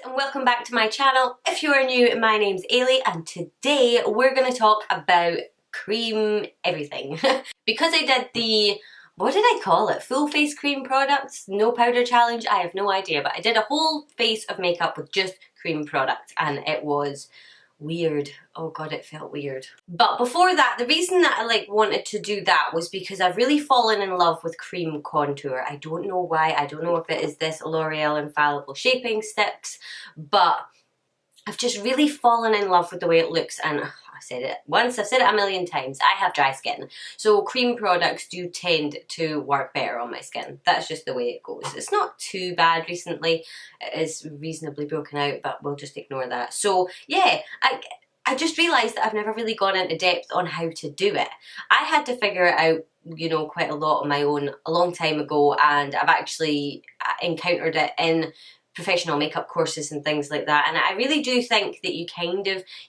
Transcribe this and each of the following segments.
and welcome back to my channel. If you are new, my name's Ailey and today we're going to talk about cream everything. Because I did the, what did I call it? Full face cream products, no powder challenge, I have no idea, but I did a whole face of makeup with just cream products and it was weird. Oh god, it felt weird. But before that, the reason that I wanted to do that was because I've really fallen in love with cream contour. I don't know why. I don't know if it is this L'Oreal Infallible Shaping Sticks, but I've just really fallen in love with the way it looks, and I said it once, I've said it a million times, I have dry skin. So cream products do tend to work better on my skin. That's just the way it goes. It's not too bad recently. It is reasonably broken out, but we'll just ignore that. So yeah, I just realised that I've never really gone into depth on how to do it. I had to figure it out, you know, quite a lot on my own a long time ago, and I've actually encountered it in professional makeup courses and things like that, and I really do think that you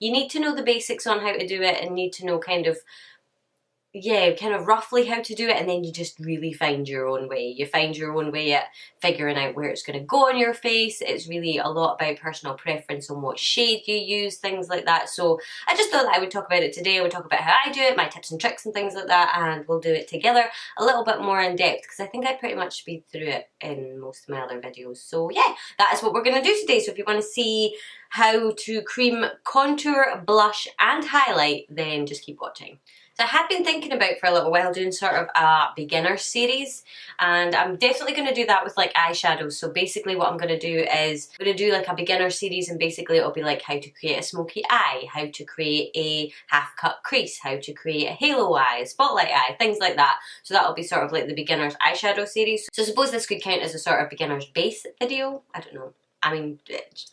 need to know the basics on how to do it and need to know kind of roughly how to do it, and then you just really find your own way. You find your own way at figuring out where it's going to go on your face. It's really a lot about personal preference on what shade you use, things like that. So I just thought that I would talk about it today. I would talk about how I do it, my tips and tricks and things like that, and we'll do it together a little bit more in depth because I think I pretty much speed through it in most of my other videos. So yeah, that is what we're going to do today. So if you want to see how to cream contour, blush and highlight, then just keep watching. So I had been thinking about for a little while doing sort of a beginner series, and I'm definitely going to do that with like eyeshadows. So basically what I'm going to do is I'm going to do like a beginner series, and basically it'll be like how to create a smoky eye, how to create a half cut crease, how to create a halo eye, a spotlight eye, things like that. So that'll be sort of like the beginner's eyeshadow series. So I suppose this could count as a sort of beginner's base video. I don't know. I mean,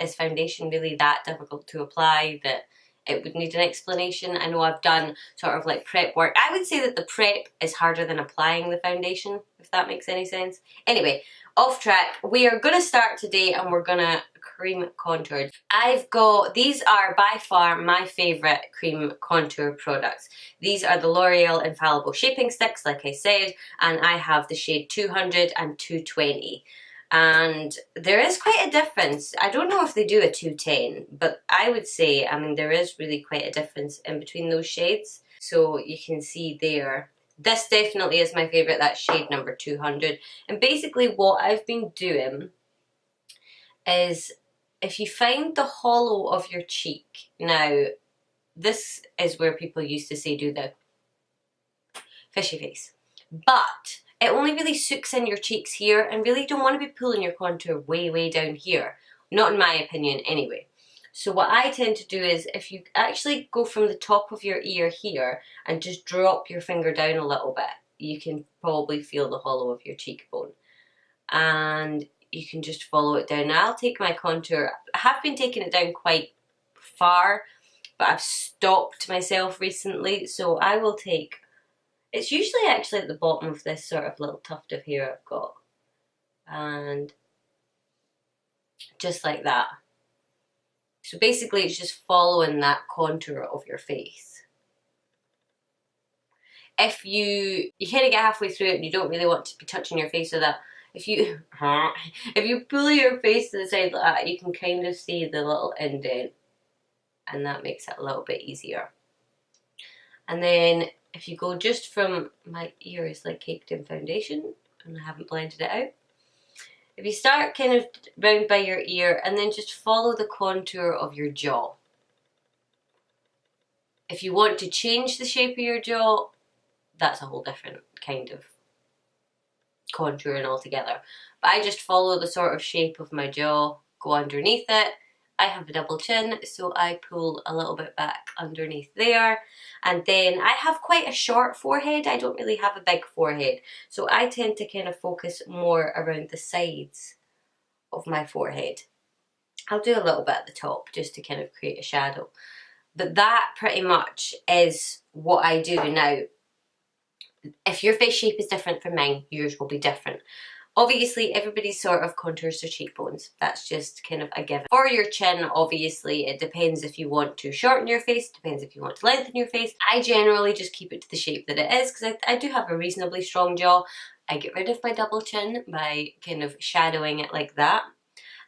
is foundation really that difficult to apply that it would need an explanation? I know I've done sort of like prep work. I would say that the prep is harder than applying the foundation, if that makes any sense. Anyway, off track. We are going to start today and we're going to cream contour. These are by far my favourite cream contour products. These are the L'Oreal Infallible Shaping Sticks, like I said, and I have the shade 200 and 220. And there is quite a difference. I don't know if they do a 210, but I would say, I mean, there is really quite a difference in between those shades. So you can see there. This definitely is my favourite, that's shade number 200. And basically what I've been doing is, if you find the hollow of your cheek, now this is where people used to say do the fishy face, but it only really soaks in your cheeks here, and really don't want to be pulling your contour way down here. Not in my opinion anyway. So what I tend to do is, if you actually go from the top of your ear here and just drop your finger down a little bit, you can probably feel the hollow of your cheekbone. And you can just follow it down. Now I'll take my contour. I have been taking it down quite far, but I've stopped myself recently. So I will take, it's usually actually at the bottom of this sort of little tuft of hair I've got. And just like that. So basically it's just following that contour of your face. If you kind of get halfway through it and you don't really want to be touching your face with that, if you pull your face to the side like that, you can kind of see the little indent. And that makes it a little bit easier. And then if you go just from, my ear is like caked in foundation and I haven't blended it out. If you start kind of round by your ear and then just follow the contour of your jaw. If you want to change the shape of your jaw, that's a whole different kind of contouring altogether. But I just follow the sort of shape of my jaw, go underneath it. I have a double chin, so I pull a little bit back underneath there. And then I have quite a short forehead. I don't really have a big forehead. So I tend to kind of focus more around the sides of my forehead. I'll do a little bit at the top just to kind of create a shadow. But that pretty much is what I do now. If your face shape is different from mine, yours will be different. Obviously, everybody sort of contours their cheekbones. That's just kind of a given. For your chin, obviously, it depends if you want to shorten your face, depends if you want to lengthen your face. I generally just keep it to the shape that it is because I do have a reasonably strong jaw. I get rid of my double chin by kind of shadowing it like that.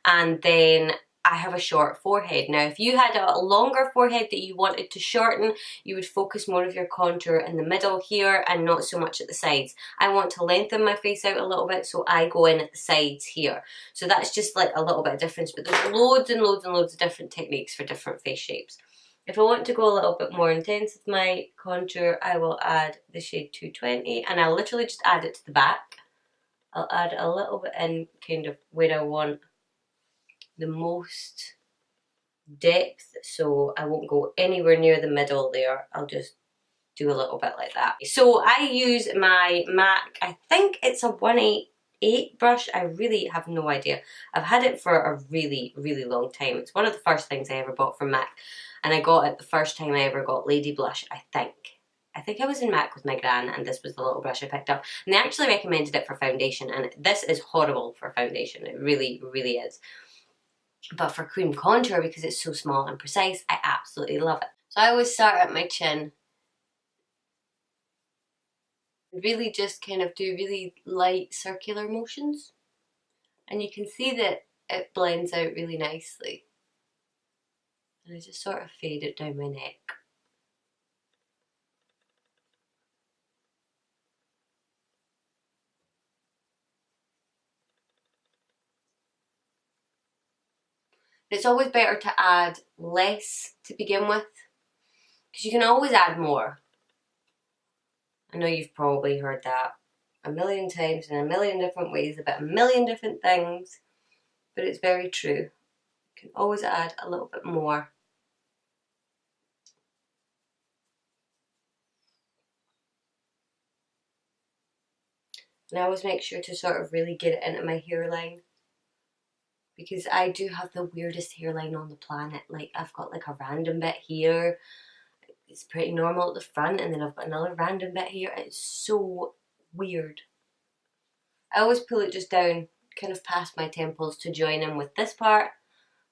And then I have a short forehead. Now, if you had a longer forehead that you wanted to shorten, you would focus more of your contour in the middle here and not so much at the sides. I want to lengthen my face out a little bit, so I go in at the sides here. So that's just like a little bit of difference, but there's loads and loads and loads of different techniques for different face shapes. If I want to go a little bit more intense with my contour, I will add the shade 220, and I'll literally just add it to the back. I'll add a little bit in kind of where I want the most depth, so I won't go anywhere near the middle there. I'll just do a little bit like that. So I use my MAC, I think it's a 188 brush. I really have no idea. I've had it for a really, really long time. It's one of the first things I ever bought from MAC, and I got it the first time I ever got Lady Blush, I think. I think I was in MAC with my gran, and this was the little brush I picked up. And they actually recommended it for foundation, and this is horrible for foundation. It really, really is. But for cream contour, because it's so small and precise, I absolutely love it. So I always start at my chin. Really just kind of do really light circular motions. And you can see that it blends out really nicely. And I just sort of fade it down my neck. It's always better to add less to begin with, because you can always add more. I know you've probably heard that a million times in a million different ways about a million different things, but it's very true. You can always add a little bit more. And I always make sure to sort of really get it into my hairline, because I do have the weirdest hairline on the planet. Like, I've got like a random bit here. It's pretty normal at the front, and then I've got another random bit here. It's so weird. I always pull it just down, kind of past my temples to join in with this part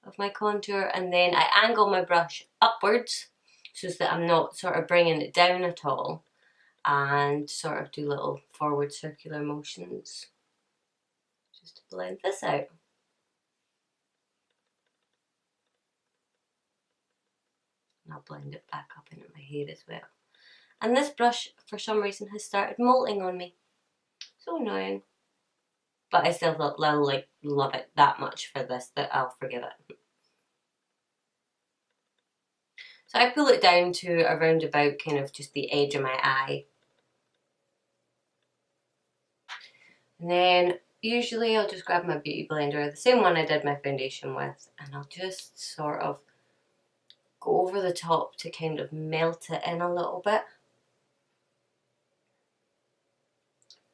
of my contour, and then I angle my brush upwards so that I'm not sort of bringing it down at all, and sort of do little forward circular motions just to blend this out. And I'll blend it back up into my hair as well. And this brush, for some reason, has started molting on me. So annoying. But I still love it that much for this that I'll forgive it. So I pull it down to around about kind of just the edge of my eye. And then usually I'll just grab my beauty blender, the same one I did my foundation with, and I'll just sort of go over the top to kind of melt it in a little bit.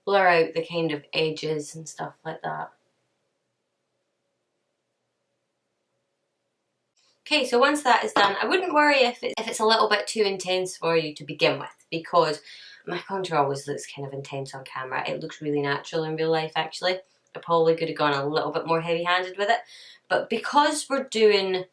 Blur out the kind of edges and stuff like that. Okay, so once that is done, I wouldn't worry if it's a little bit too intense for you to begin with, because my contour always looks kind of intense on camera. It looks really natural in real life, actually. I probably could have gone a little bit more heavy-handed with it. But because we're doing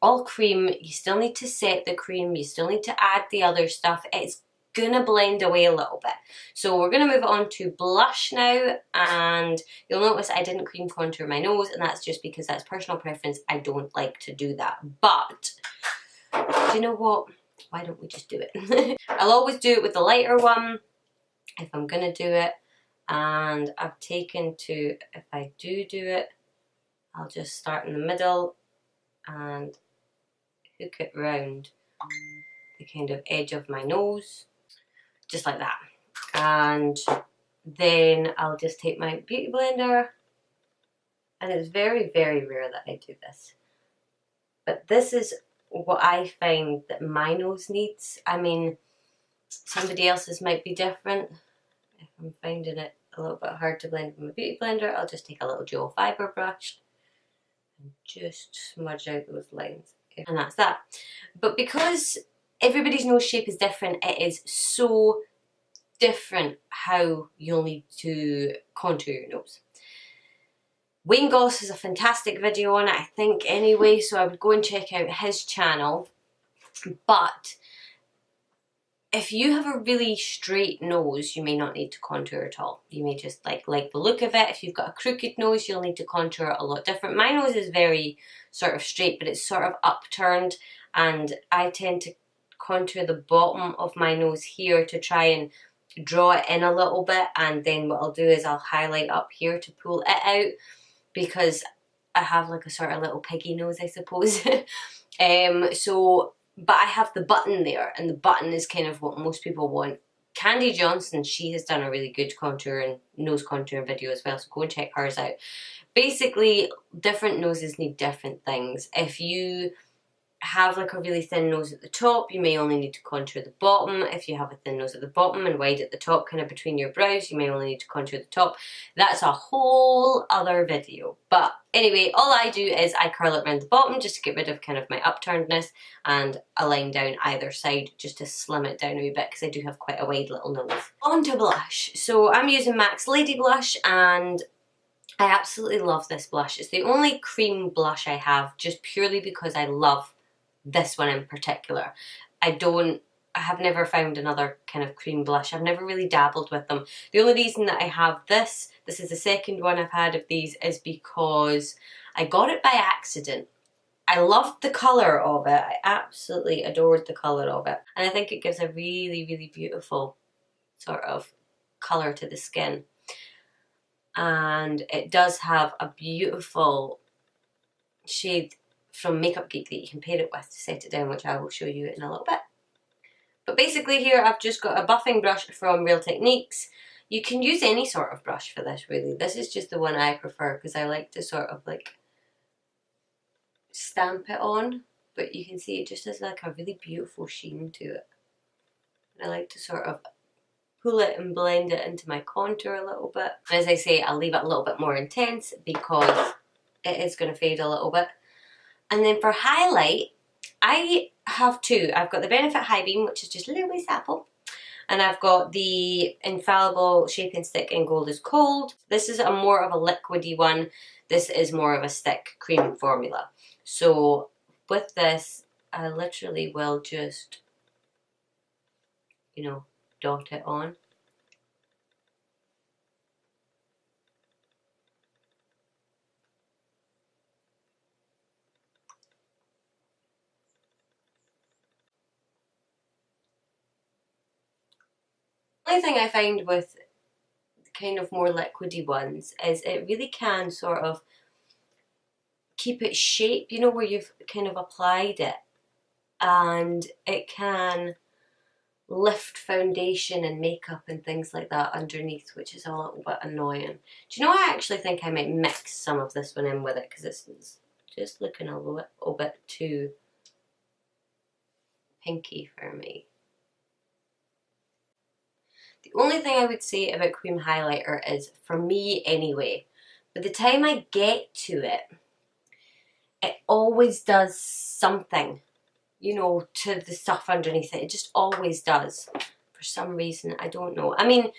all cream, you still need to set the cream, you still need to add the other stuff. It's gonna blend away a little bit. So we're gonna move on to blush now, and you'll notice I didn't cream contour my nose, and that's just because that's personal preference. I don't like to do that. But do you know what? Why don't we just do it? I'll always do it with the lighter one if I'm gonna do it, and I've taken to, if I do it, I'll just start in the middle and hook it round the kind of edge of my nose, just like that. And then I'll just take my beauty blender, and it's very, very rare that I do this, but this is what I find that my nose needs. I mean, somebody else's might be different. If I'm finding it a little bit hard to blend with my beauty blender, I'll just take a little gel fibre brush and just smudge out those lines. And that's that. But because everybody's nose shape is different, it is so different how you'll need to contour your nose. Wayne Goss has a fantastic video on it, I think, anyway, so I would go and check out his channel. But If you have a really straight nose, you may not need to contour at all. You may just like the look of it. If you've got a crooked nose, you'll need to contour a lot different. My nose is very sort of straight, but it's sort of upturned, and I tend to contour the bottom of my nose here to try and draw it in a little bit, and then what I'll do is I'll highlight up here to pull it out, because I have like a sort of little piggy nose, I suppose. But I have the button there, and the button is kind of what most people want. Candy Johnson, she has done a really good contour and nose contouring video as well, so go and check hers out. Basically, different noses need different things. If you have like a really thin nose at the top, you may only need to contour the bottom. If you have a thin nose at the bottom and wide at the top, kind of between your brows, you may only need to contour the top. That's a whole other video. But anyway, all I do is I curl it around the bottom just to get rid of kind of my upturnedness, and a line down either side just to slim it down a wee bit, because I do have quite a wide little nose. On to blush. So I'm using MAC's Lady Blush, and I absolutely love this blush. It's the only cream blush I have, just purely because I love this one in particular. I have never found another kind of cream blush. I've never really dabbled with them. The only reason that I have this is the second one I've had of these, is because I got it by accident. I loved the colour of it. I absolutely adored the colour of it. And I think it gives a really, really beautiful sort of colour to the skin. And it does have a beautiful shade from Makeup Geek that you can pair it with to set it down, which I will show you in a little bit. But basically here I've just got a buffing brush from Real Techniques. You can use any sort of brush for this, really. This is just the one I prefer, because I like to sort of like stamp it on, but you can see it just has like a really beautiful sheen to it. And I like to sort of pull it and blend it into my contour a little bit. And as I say, I'll leave it a little bit more intense because it is going to fade a little bit. And then for highlight, I have two. I've got the Benefit High Beam, which is just a little bit sample. And I've got the Infallible Shaping Stick in Gold is Cold. This is a more of a liquidy one. This is more of a stick cream formula. So with this, I literally will just, you know, dot it on. The only thing I find with kind of more liquidy ones is it really can sort of keep its shape, you know, where you've kind of applied it, and it can lift foundation and makeup and things like that underneath, which is a little bit annoying. Do you know, I actually think I might mix some of this one in with it, because this is just looking a little bit too pinky for me. The only thing I would say about cream highlighter is, for me anyway, by the time I get to it, it always does something, you know, to the stuff underneath it. It just always does. For some reason, I don't know. I mean,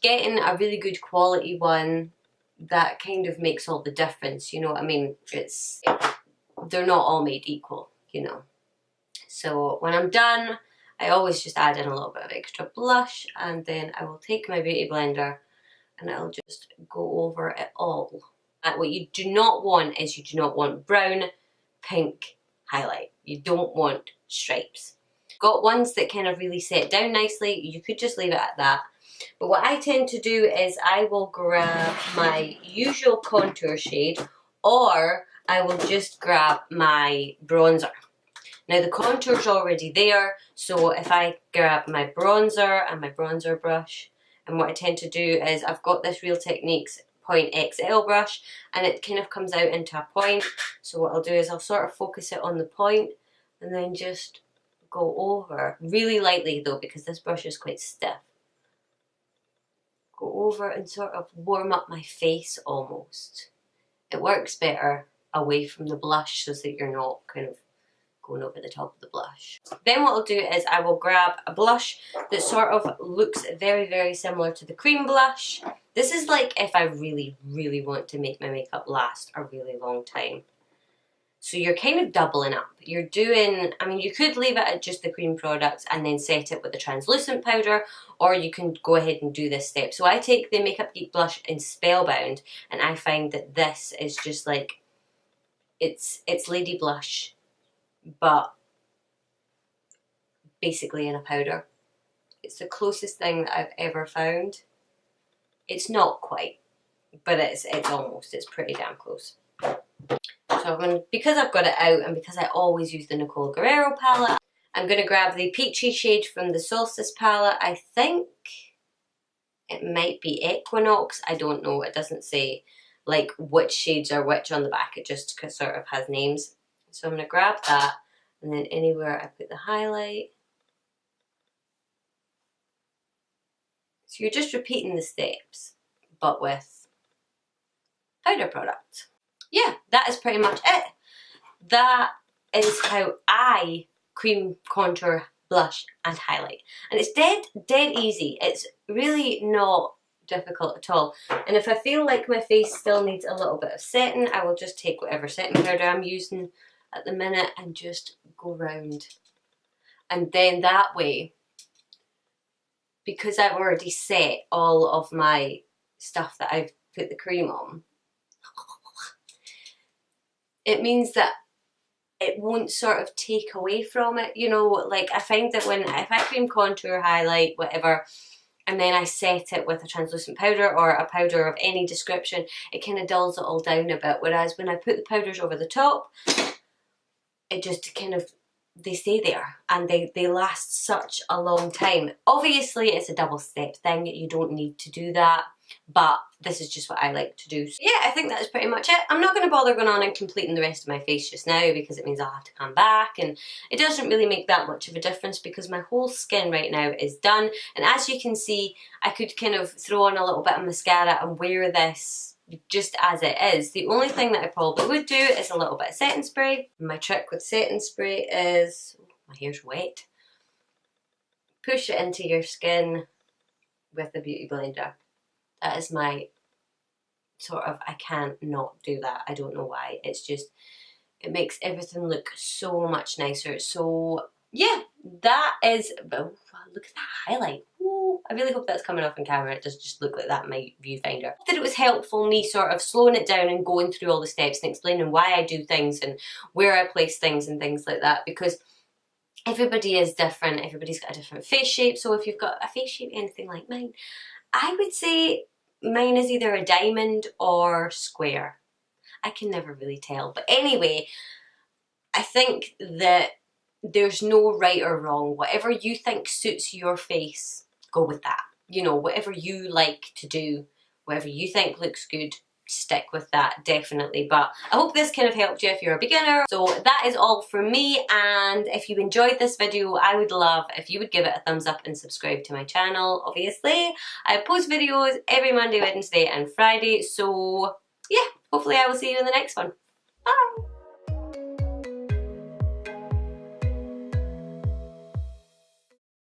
getting a really good quality one, that kind of makes all the difference, you know what I mean? They're not all made equal, you know. So when I'm done, I always just add in a little bit of extra blush, and then I will take my beauty blender and I'll just go over it all. And what you do not want is, you do not want brown, pink highlight. You don't want stripes. Got ones that kind of really set down nicely, you could just leave it at that. But what I tend to do is I will grab my usual contour shade, or I will just grab my bronzer. Now the contour's already there, so if I grab my bronzer and my bronzer brush, and what I tend to do is, I've got this Real Techniques Point XL brush, and it kind of comes out into a point. So what I'll do is I'll sort of focus it on the point, and then just go over, really lightly though, because this brush is quite stiff. Go over and sort of warm up my face almost. It works better away from the blush, so that you're not kind of going over the top of the blush. Then what I'll do is I will grab a blush that sort of looks very, very similar to the cream blush. This is like if I really, really want to make my makeup last a really long time. So you're kind of doubling up. You're doing, I mean, you could leave it at just the cream products and then set it with the translucent powder, or you can go ahead and do this step. So I take the Makeup Geek blush in Spellbound, and I find that this is just like, it's Lady Blush, but basically in a powder. It's the closest thing that I've ever found. It's not quite, but it's almost, it's pretty damn close. So because I've got it out and because I always use the Nicole Guerrero palette, I'm going to grab the peachy shade from the Solstice palette. I think it might be Equinox. I don't know. It doesn't say like which shades are which on the back. It just sort of has names. So I'm going to grab that, and then anywhere I put the highlight. So you're just repeating the steps, but with powder product. Yeah, that is pretty much it. That is how I cream, contour, blush and highlight. And it's dead easy. It's really not difficult at all. And if I feel like my face still needs a little bit of setting, I will just take whatever setting powder I'm using at the minute and just go round. And then that way, because I've already set all of my stuff that I've put the cream on, it means that it won't sort of take away from it, you know. Like I find that if I cream, contour, highlight, whatever, and then I set it with a translucent powder or a powder of any description, it kind of dulls it all down a bit. Whereas when I put the powders over the top, it just kind of, they stay there and they last such a long time. Obviously it's a double step thing, you don't need to do that, but this is just what I like to do. So yeah, I think that is pretty much it. I'm not going to bother going on and completing the rest of my face just now because it means I'll have to come back, and it doesn't really make that much of a difference because my whole skin right now is done. And as you can see, I could kind of throw on a little bit of mascara and wear this just as it is. The only thing that I probably would do is a little bit of setting spray. My trick with setting spray is, oh, my hair's wet, push it into your skin with a beauty blender. That is my sort of, I can't not do that. I don't know why. It's just, it makes everything look so much nicer. So yeah, that is, oh, look at that highlight. Ooh, I really hope that's coming off on camera. It does just look like that in my viewfinder. I thought it was helpful, me sort of slowing it down and going through all the steps and explaining why I do things and where I place things and things like that, because everybody is different. Everybody's got a different face shape. So if you've got a face shape anything like mine, I would say mine is either a diamond or square. I can never really tell. But anyway, I think that there's no right or wrong. Whatever you think suits your face, go with that. You know, whatever you like to do, whatever you think looks good, stick with that, definitely. But I hope this kind of helped you if you're a beginner. So that is all from me, and if you enjoyed this video, I would love if you would give it a thumbs up and subscribe to my channel. Obviously I post videos every Monday, Wednesday and Friday, so yeah, hopefully I will see you in the next one. Bye!